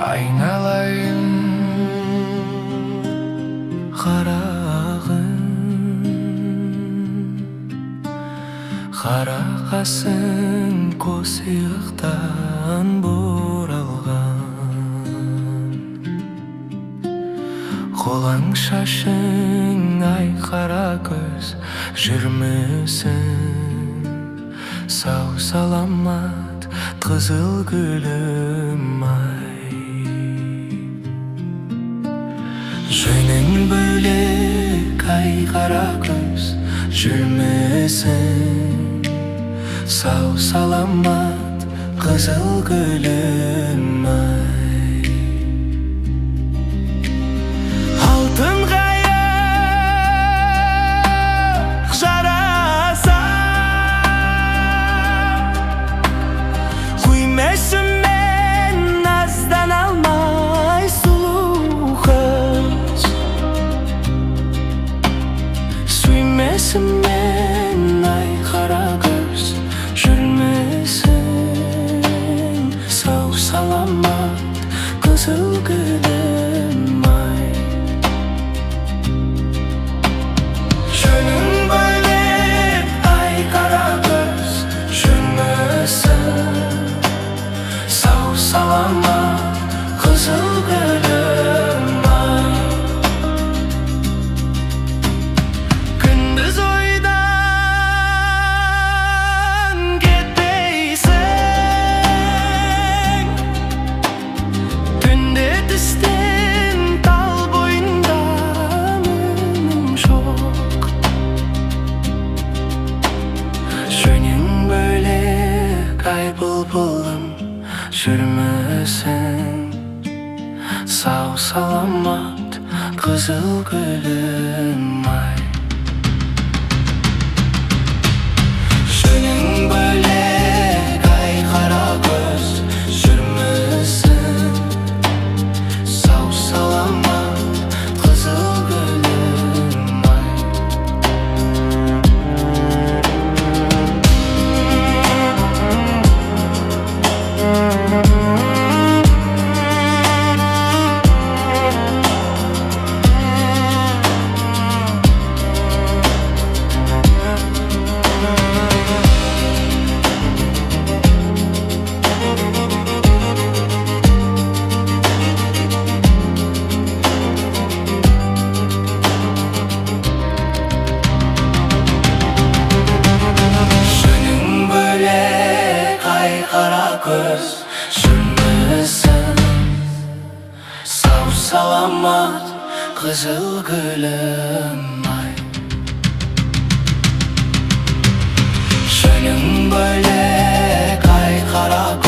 Айналайын қарағым, қарақасың қосиықтан бұралған. Қолаң шашың айқаракөз, жүрмісің сау саламат қызыл гүлім ай. Жөнің бөлек айқаракөз, жүрмесің сау саламат қызыл гүлім ай. Алтын қайық жараса күймесімен наздан алмай сұлу қыз. Сүймесімен айқаракөз, жүрмесің сау саламат қызыл гүлім ай. Жөнің бөлек айқаракөз, жүрмесің сау саламат қызыл гүлім ай. Күндіз ойдан кетпейсің, түнде түстен тал бойында мүнім жоқ. Жөнің бөлек ай бұлбұлым, жүрмесің сау саламат қызыл гүлім ай. Жөнің бөлек айқаракөз, жүрмесің сау саламат қызыл гүлім ай. Айқаракөз, жүрмесің сау саламат қызыл гүлім ай. Жөнің бөлек айқаракөз,